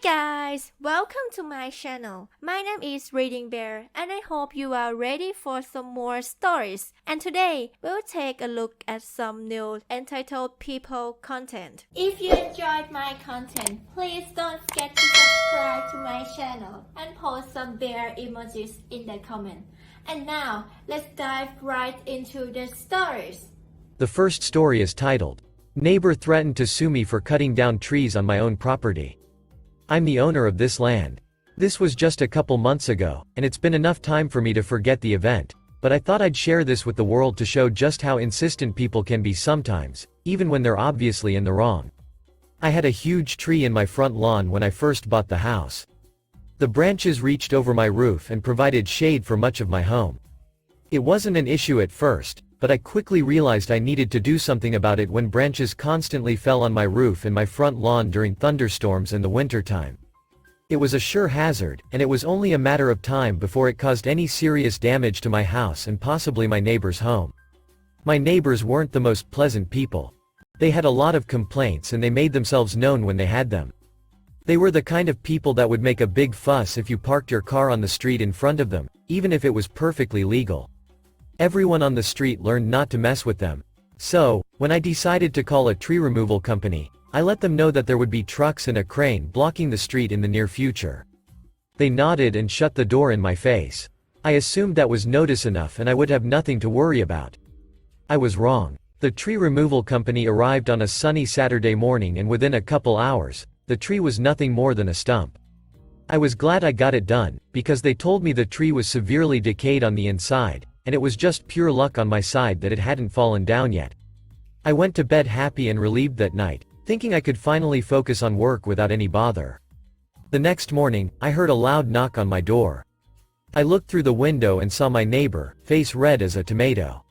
guys, welcome to my channel. My name is ReadingBear and I hope you are ready for some more stories. And today, we'll take a look at some new entitled people content. If you enjoyed my content, please don't forget to subscribe to my channel and post some bear emojis in the comment. And now, let's dive right into the stories. The first story is titled, "Neighbor Threatened to Sue Me for Cutting Down Trees on My Own Property." I'm the owner of this land. This was just a couple months ago, and it's been enough time for me to forget the event, but I thought I'd share this with the world to show just how insistent people can be sometimes, even when they're obviously in the wrong. I had a huge tree in my front lawn when I first bought the house. The branches reached over my roof and provided shade for much of my home. It wasn't an issue at first, but I quickly realized I needed to do something about it when branches constantly fell on my roof and my front lawn during thunderstorms in the wintertime. It was a sure hazard, and it was only a matter of time before it caused any serious damage to my house and possibly my neighbor's home. My neighbors weren't the most pleasant people. They had a lot of complaints and they made themselves known when they had them. They were the kind of people that would make a big fuss if you parked your car on the street in front of them, even if it was perfectly legal. Everyone on the street learned not to mess with them. So, when I decided to call a tree removal company, I let them know that there would be trucks and a crane blocking the street in the near future. They nodded and shut the door in my face. I assumed that was notice enough and I would have nothing to worry about. I was wrong. The tree removal company arrived on a sunny Saturday morning, and within a couple hours, the tree was nothing more than a stump. I was glad I got it done, because they told me the tree was severely decayed on the inside, and it was just pure luck on my side that it hadn't fallen down yet. I went to bed happy and relieved that night, thinking I could finally focus on work without any bother. The next morning, I heard a loud knock on my door. I looked through the window and saw my neighbor, face red as a tomato.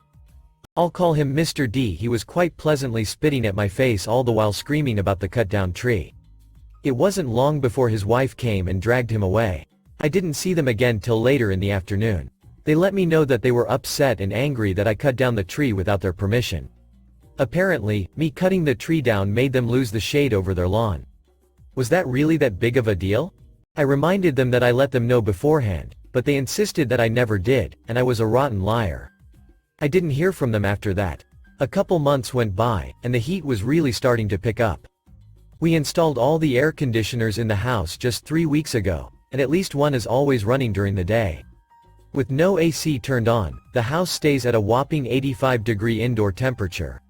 I'll call him Mr. D. He was quite pleasantly spitting at my face all the while screaming about the cut-down tree. It wasn't long before his wife came and dragged him away. I didn't see them again till later in the afternoon. They let me know that they were upset and angry that I cut down the tree without their permission. Apparently, me cutting the tree down made them lose the shade over their lawn. Was that really that big of a deal? I reminded them that I let them know beforehand, but they insisted that I never did, and I was a rotten liar. I didn't hear from them after that. A couple months went by, and the heat was really starting to pick up. We installed all the air conditioners in the house just 3 weeks ago, and at least one is always running during the day. With no AC turned on, the house stays at a whopping 85-degree indoor temperature.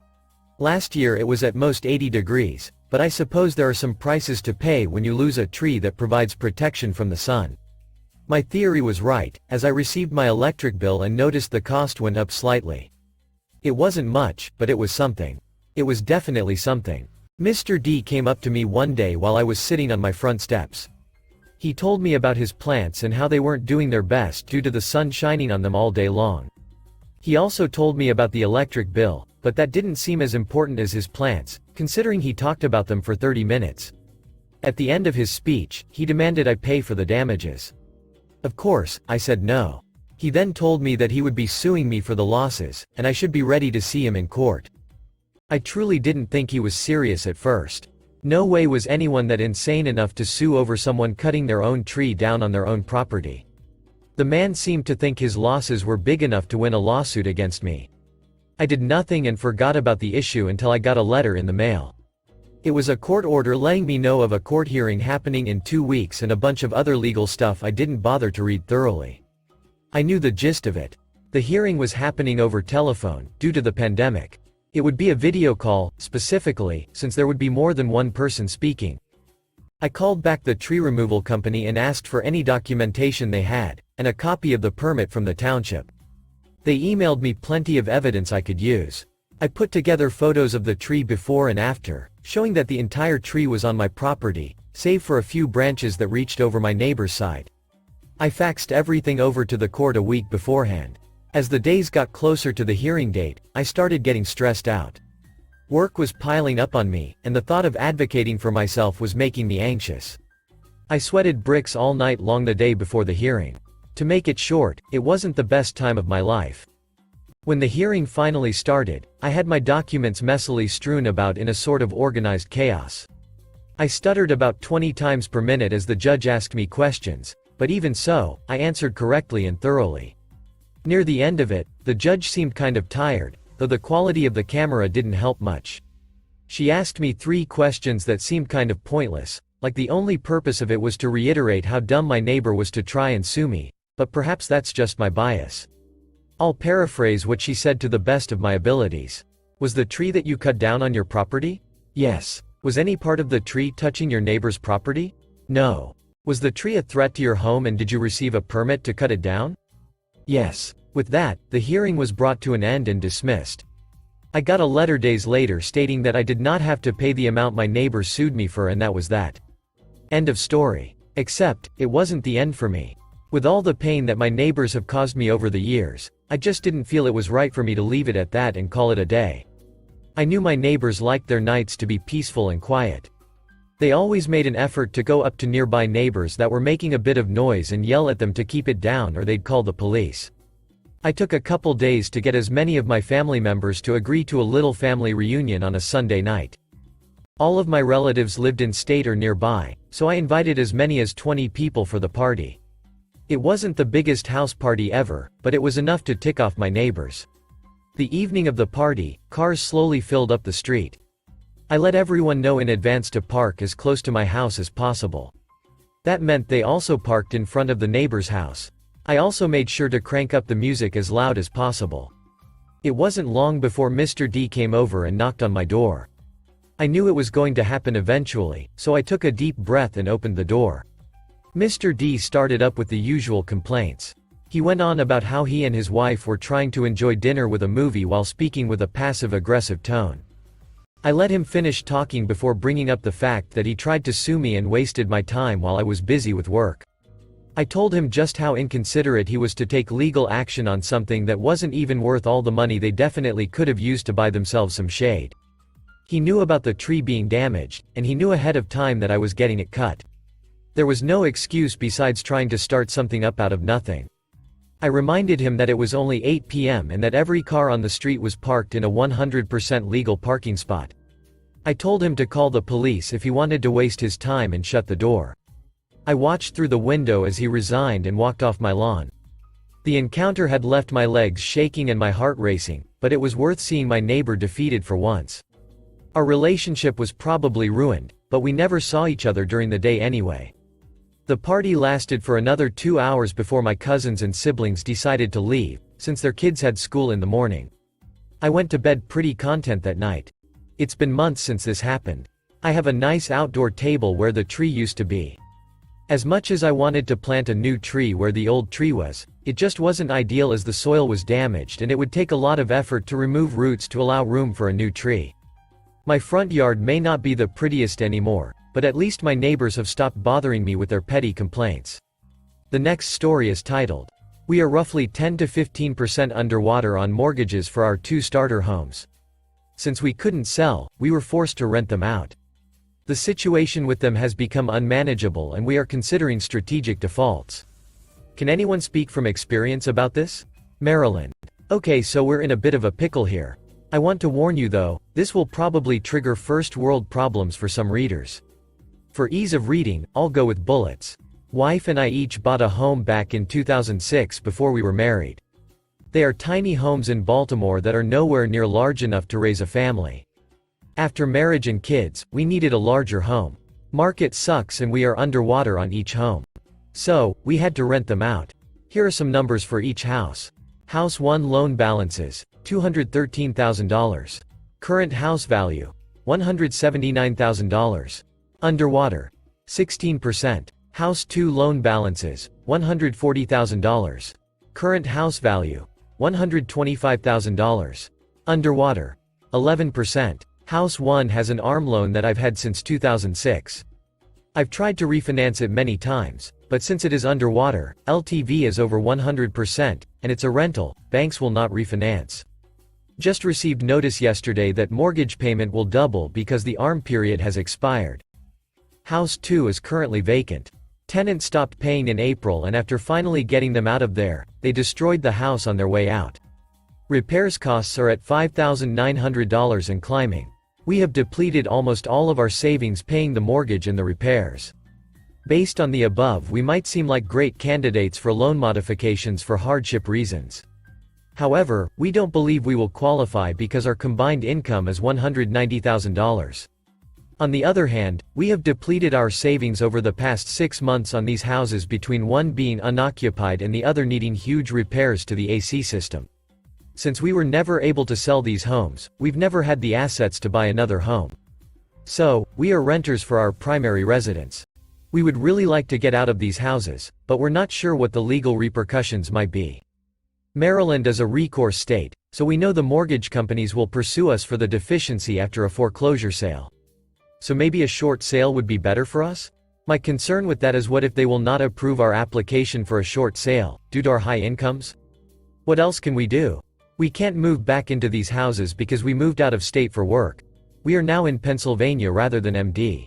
Last year it was at most 80 degrees, but I suppose there are some prices to pay when you lose a tree that provides protection from the sun. My theory was right, as I received my electric bill and noticed the cost went up slightly. It wasn't much, but it was something. It was definitely something. Mr. D came up to me one day while I was sitting on my front steps. He told me about his plants and how they weren't doing their best due to the sun shining on them all day long. He also told me about the electric bill, but that didn't seem as important as his plants, considering he talked about them for 30 minutes. At the end of his speech, he demanded I pay for the damages. Of course, I said no. He then told me that he would be suing me for the losses, and I should be ready to see him in court. I truly didn't think he was serious at first. No way was anyone that insane enough to sue over someone cutting their own tree down on their own property. The man seemed to think his losses were big enough to win a lawsuit against me. I did nothing and forgot about the issue until I got a letter in the mail. It was a court order letting me know of a court hearing happening in 2 weeks and a bunch of other legal stuff I didn't bother to read thoroughly. I knew the gist of it. The hearing was happening over telephone, due to the pandemic. It would be a video call, specifically, since there would be more than one person speaking. I called back the tree removal company and asked for any documentation they had, and a copy of the permit from the township. They emailed me plenty of evidence I could use. I put together photos of the tree before and after, showing that the entire tree was on my property, save for a few branches that reached over my neighbor's side. I faxed everything over to the court a week beforehand. As the days got closer to the hearing date, I started getting stressed out. Work was piling up on me, and the thought of advocating for myself was making me anxious. I sweated bricks all night long the day before the hearing. To make it short, it wasn't the best time of my life. When the hearing finally started, I had my documents messily strewn about in a sort of organized chaos. I stuttered about 20 times per minute as the judge asked me questions, but even so, I answered correctly and thoroughly. Near the end of it, the judge seemed kind of tired, though the quality of the camera didn't help much. She asked me 3 questions that seemed kind of pointless, like the only purpose of it was to reiterate how dumb my neighbor was to try and sue me, but perhaps that's just my bias. I'll paraphrase what she said to the best of my abilities. Was the tree that you cut down on your property? Yes. Was any part of the tree touching your neighbor's property? No. Was the tree a threat to your home and did you receive a permit to cut it down? Yes. With that, the hearing was brought to an end and dismissed. I got a letter days later stating that I did not have to pay the amount my neighbor sued me for, and that was that. End of story. Except, it wasn't the end for me. With all the pain that my neighbors have caused me over the years, I just didn't feel it was right for me to leave it at that and call it a day. I knew my neighbors liked their nights to be peaceful and quiet. They always made an effort to go up to nearby neighbors that were making a bit of noise and yell at them to keep it down or they'd call the police. I took a couple days to get as many of my family members to agree to a little family reunion on a Sunday night. All of my relatives lived in state or nearby, so I invited as many as 20 people for the party. It wasn't the biggest house party ever, but it was enough to tick off my neighbors. The evening of the party, cars slowly filled up the street. I let everyone know in advance to park as close to my house as possible. That meant they also parked in front of the neighbor's house. I also made sure to crank up the music as loud as possible. It wasn't long before Mr. D came over and knocked on my door. I knew it was going to happen eventually, so I took a deep breath and opened the door. Mr. D started up with the usual complaints. He went on about how he and his wife were trying to enjoy dinner with a movie while speaking with a passive-aggressive tone. I let him finish talking before bringing up the fact that he tried to sue me and wasted my time while I was busy with work. I told him just how inconsiderate he was to take legal action on something that wasn't even worth all the money they definitely could have used to buy themselves some shade. He knew about the tree being damaged, and he knew ahead of time that I was getting it cut. There was no excuse besides trying to start something up out of nothing. I reminded him that it was only 8 p.m. and that every car on the street was parked in a 100% legal parking spot. I told him to call the police if he wanted to waste his time and shut the door. I watched through the window as he resigned and walked off my lawn. The encounter had left my legs shaking and my heart racing, but it was worth seeing my neighbor defeated for once. Our relationship was probably ruined, but we never saw each other during the day anyway. The party lasted for another 2 hours before my cousins and siblings decided to leave, since their kids had school in the morning. I went to bed pretty content that night. It's been months since this happened. I have a nice outdoor table where the tree used to be. As much as I wanted to plant a new tree where the old tree was, it just wasn't ideal as the soil was damaged and it would take a lot of effort to remove roots to allow room for a new tree. My front yard may not be the prettiest anymore, but at least my neighbors have stopped bothering me with their petty complaints. The next story is titled, "We are roughly 10 to 15% underwater on mortgages for our 2 starter homes. Since we couldn't sell, we were forced to rent them out. The situation with them has become unmanageable and we are considering strategic defaults. Can anyone speak from experience about this? Maryland. Okay, so we're in a bit of a pickle here. I want to warn you though, this will probably trigger first world problems for some readers. For ease of reading, I'll go with bullets. Wife and I each bought a home back in 2006 before we were married. They are tiny homes in Baltimore that are nowhere near large enough to raise a family. After marriage and kids, we needed a larger home. Market sucks and we are underwater on each home. So, we had to rent them out. Here are some numbers for each house. House 1 loan balances, $213,000. Current house value, $179,000. Underwater, 16%. House 2 loan balances, $140,000. Current house value, $125,000. Underwater, 11%. House 1 has an ARM loan that I've had since 2006. I've tried to refinance it many times, but since it is underwater, LTV is over 100%, and it's a rental, banks will not refinance. Just received notice yesterday that mortgage payment will double because the ARM period has expired. House 2 is currently vacant. Tenants stopped paying in April and after finally getting them out of there, they destroyed the house on their way out. Repairs costs are at $5,900 and climbing. We have depleted almost all of our savings paying the mortgage and the repairs. Based on the above, we might seem like great candidates for loan modifications for hardship reasons. However, we don't believe we will qualify because our combined income is $190,000. On the other hand, we have depleted our savings over the past 6 months on these houses, between one being unoccupied and the other needing huge repairs to the AC system. Since we were never able to sell these homes, we've never had the assets to buy another home. So, we are renters for our primary residence. We would really like to get out of these houses, but we're not sure what the legal repercussions might be. Maryland is a recourse state, so we know the mortgage companies will pursue us for the deficiency after a foreclosure sale. So maybe a short sale would be better for us? My concern with that is, what if they will not approve our application for a short sale, due to our high incomes? What else can we do? We can't move back into these houses because we moved out of state for work. We are now in Pennsylvania rather than MD.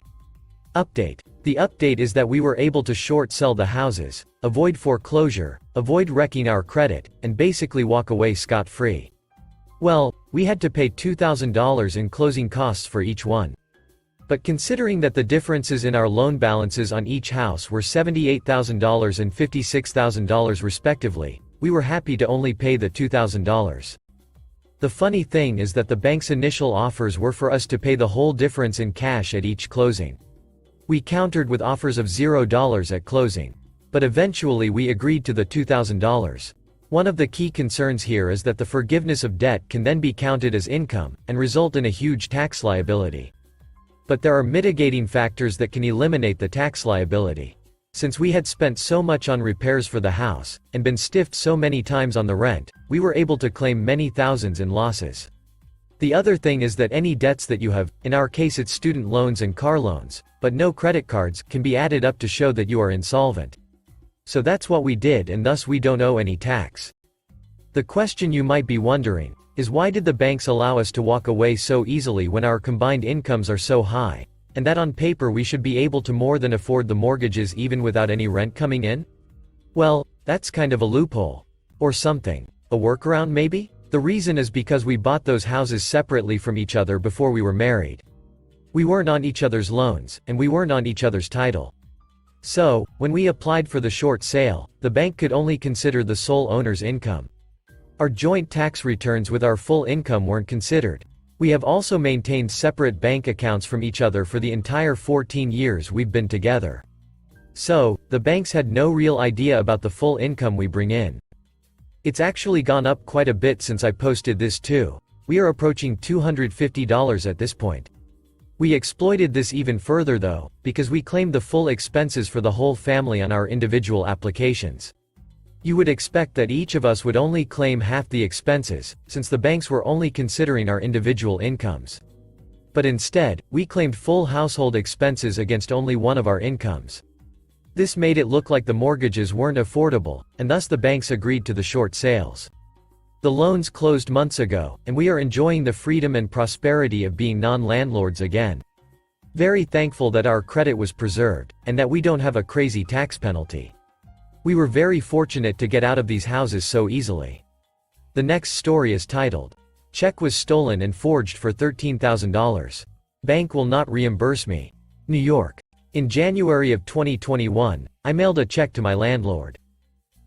Update. The update is that we were able to short sell the houses, avoid foreclosure, avoid wrecking our credit, and basically walk away scot-free. Well, we had to pay $2,000 in closing costs for each one. But considering that the differences in our loan balances on each house were $78,000 and $56,000 respectively, we were happy to only pay the $2,000. The funny thing is that the bank's initial offers were for us to pay the whole difference in cash at each closing. We countered with offers of $0 at closing. But eventually we agreed to the $2,000. One of the key concerns here is that the forgiveness of debt can then be counted as income, and result in a huge tax liability. But there are mitigating factors that can eliminate the tax liability. Since we had spent so much on repairs for the house, and been stiffed so many times on the rent, we were able to claim many thousands in losses. The other thing is that any debts that you have, in our case it's student loans and car loans, but no credit cards, can be added up to show that you are insolvent. So that's what we did, and thus we don't owe any tax. The question you might be wondering is, why did the banks allow us to walk away so easily when our combined incomes are so high, and that on paper we should be able to more than afford the mortgages even without any rent coming in? Well, that's kind of a loophole. Or something. A workaround maybe? The reason is because we bought those houses separately from each other before we were married. We weren't on each other's loans, and we weren't on each other's title. So, when we applied for the short sale, the bank could only consider the sole owner's income. Our joint tax returns with our full income weren't considered. We have also maintained separate bank accounts from each other for the entire 14 years we've been together. So, the banks had no real idea about the full income we bring in. It's actually gone up quite a bit since I posted this too. We are approaching $250 at this point. We exploited this even further though, because we claimed the full expenses for the whole family on our individual applications. You would expect that each of us would only claim half the expenses, since the banks were only considering our individual incomes. But instead, we claimed full household expenses against only one of our incomes. This made it look like the mortgages weren't affordable, and thus the banks agreed to the short sales. The loans closed months ago, and we are enjoying the freedom and prosperity of being non-landlords again. Very thankful that our credit was preserved, and that we don't have a crazy tax penalty. We were very fortunate to get out of these houses so easily. The next story is titled, "Check was stolen and forged for $13,000. Bank will not reimburse me." New York. In January of 2021, I mailed a check to my landlord.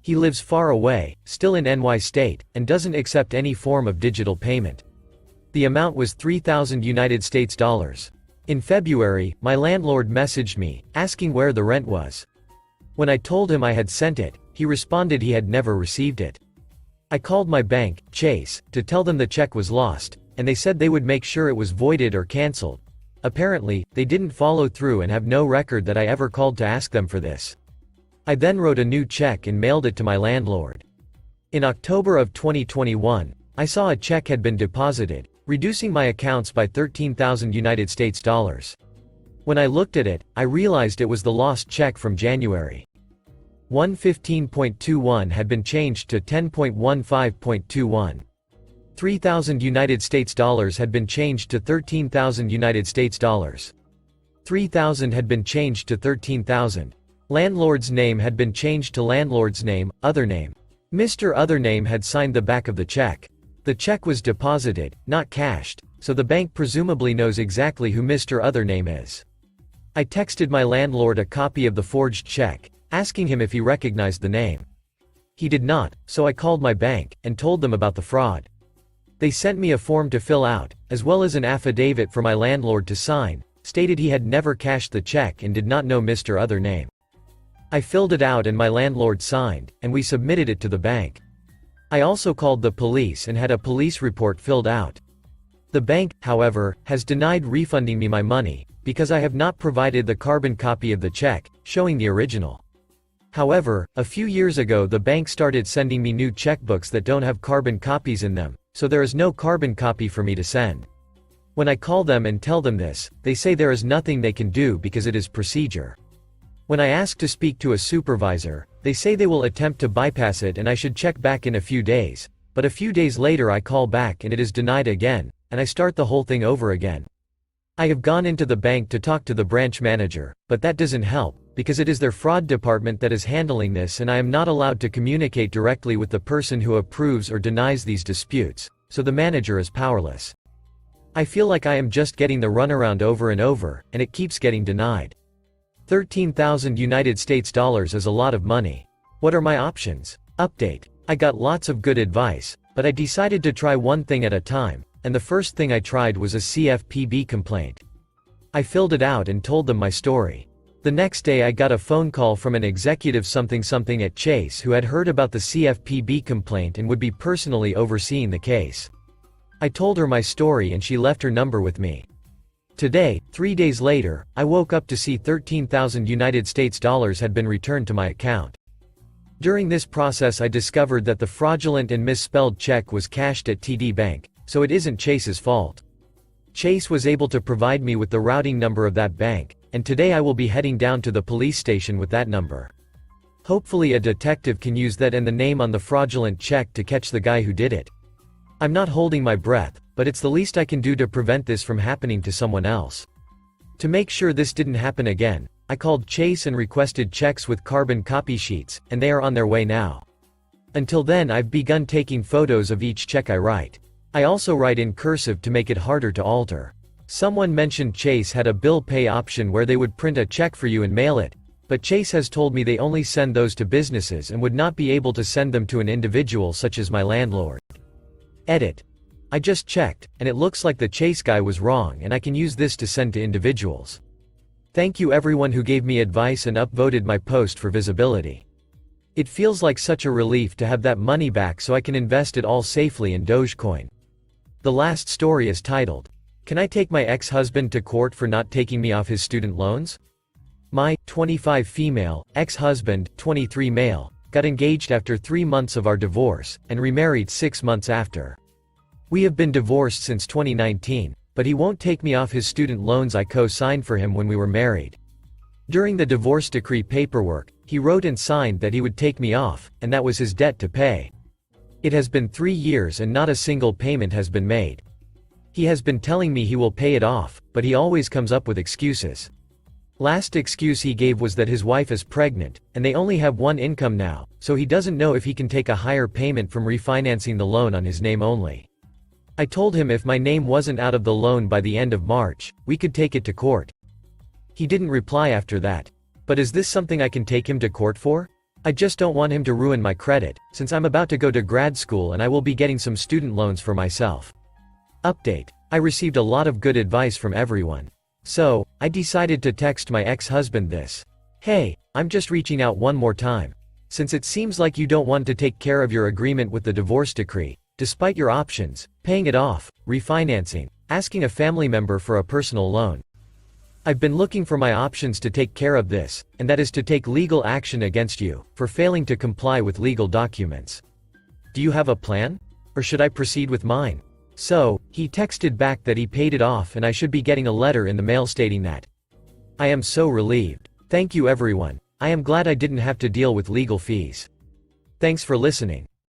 He lives far away, still in NY state, and doesn't accept any form of digital payment. The amount was $3,000 United States dollars. In February, my landlord messaged me, asking where the rent was. When I told him I had sent it, he responded he had never received it. I called my bank, Chase, to tell them the check was lost, and they said they would make sure it was voided or canceled. Apparently, they didn't follow through and have no record that I ever called to ask them for this. I then wrote a new check and mailed it to my landlord. In October of 2021, I saw a check had been deposited, reducing my accounts by $13,000 United States dollars. When I looked at it, I realized it was the lost check from January. 115.21 had been changed to 10.15.21. 3,000 United States dollars had been changed to 13,000 United States dollars. 3,000 had been changed to 13,000. Landlord's name had been changed to landlord's name, other name. Mr. Other name had signed the back of the check. The check was deposited, not cashed, so the bank presumably knows exactly who Mr. Other Name is. I texted my landlord a copy of the forged check, asking him if he recognized the name. He did not, so I called my bank, and told them about the fraud. They sent me a form to fill out, as well as an affidavit for my landlord to sign, stated he had never cashed the check and did not know Mr. Other Name. I filled it out and my landlord signed, and we submitted it to the bank. I also called the police and had a police report filled out. The bank, however, has denied refunding me my money, because I have not provided the carbon copy of the check, showing the original. However, a few years ago the bank started sending me new checkbooks that don't have carbon copies in them, so there is no carbon copy for me to send. When I call them and tell them this, they say there is nothing they can do because it is procedure. When I ask to speak to a supervisor, they say they will attempt to bypass it and I should check back in a few days, but a few days later I call back and it is denied again, and I start the whole thing over again. I have gone into the bank to talk to the branch manager, but that doesn't help, because it is their fraud department that is handling this and I am not allowed to communicate directly with the person who approves or denies these disputes, so the manager is powerless. I feel like I am just getting the runaround over and over, and it keeps getting denied. $13,000 is a lot of money. What are my options? Update. I got lots of good advice, but I decided to try one thing at a time, and the first thing I tried was a CFPB complaint. I filled it out and told them my story. The next day I got a phone call from an executive something at Chase who had heard about the CFPB complaint and would be personally overseeing the case. I told her my story and she left her number with me. Today, 3 days later, I woke up to see $13,000 had been returned to my account. During this process I discovered that the fraudulent and misspelled check was cashed at TD Bank, so it isn't Chase's fault. Chase was able to provide me with the routing number of that bank, and today I will be heading down to the police station with that number. Hopefully a detective can use that and the name on the fraudulent check to catch the guy who did it. I'm not holding my breath, but it's the least I can do to prevent this from happening to someone else. To make sure this didn't happen again, I called Chase and requested checks with carbon copy sheets, and they are on their way now. Until then I've begun taking photos of each check I write. I also write in cursive to make it harder to alter. Someone mentioned Chase had a bill pay option where they would print a check for you and mail it, but Chase has told me they only send those to businesses and would not be able to send them to an individual such as my landlord. Edit. I just checked, and it looks like the Chase guy was wrong and I can use this to send to individuals. Thank you everyone who gave me advice and upvoted my post for visibility. It feels like such a relief to have that money back so I can invest it all safely in Dogecoin. The last story is titled, "Can I take my ex-husband to court for not taking me off his student loans?" My, 25 female, ex-husband, 23 male, got engaged after 3 months of our divorce, and remarried 6 months after. We have been divorced since 2019, but he won't take me off his student loans I co-signed for him when we were married. During the divorce decree paperwork, he wrote and signed that he would take me off, and that was his debt to pay. It has been 3 years and not a single payment has been made. He has been telling me he will pay it off, but he always comes up with excuses. Last excuse he gave was that his wife is pregnant, and they only have one income now, so he doesn't know if he can take a higher payment from refinancing the loan on his name only. I told him if my name wasn't out of the loan by the end of March, we could take it to court. He didn't reply after that. But is this something I can take him to court for? I just don't want him to ruin my credit, since I'm about to go to grad school and I will be getting some student loans for myself. Update. I received a lot of good advice from everyone. So, I decided to text my ex-husband this. Hey, I'm just reaching out one more time. Since it seems like you don't want to take care of your agreement with the divorce decree, despite your options, paying it off, refinancing, asking a family member for a personal loan. I've been looking for my options to take care of this, and that is to take legal action against you, for failing to comply with legal documents. Do you have a plan? Or should I proceed with mine? So, he texted back that he paid it off and I should be getting a letter in the mail stating that. I am so relieved. Thank you everyone. I am glad I didn't have to deal with legal fees. Thanks for listening.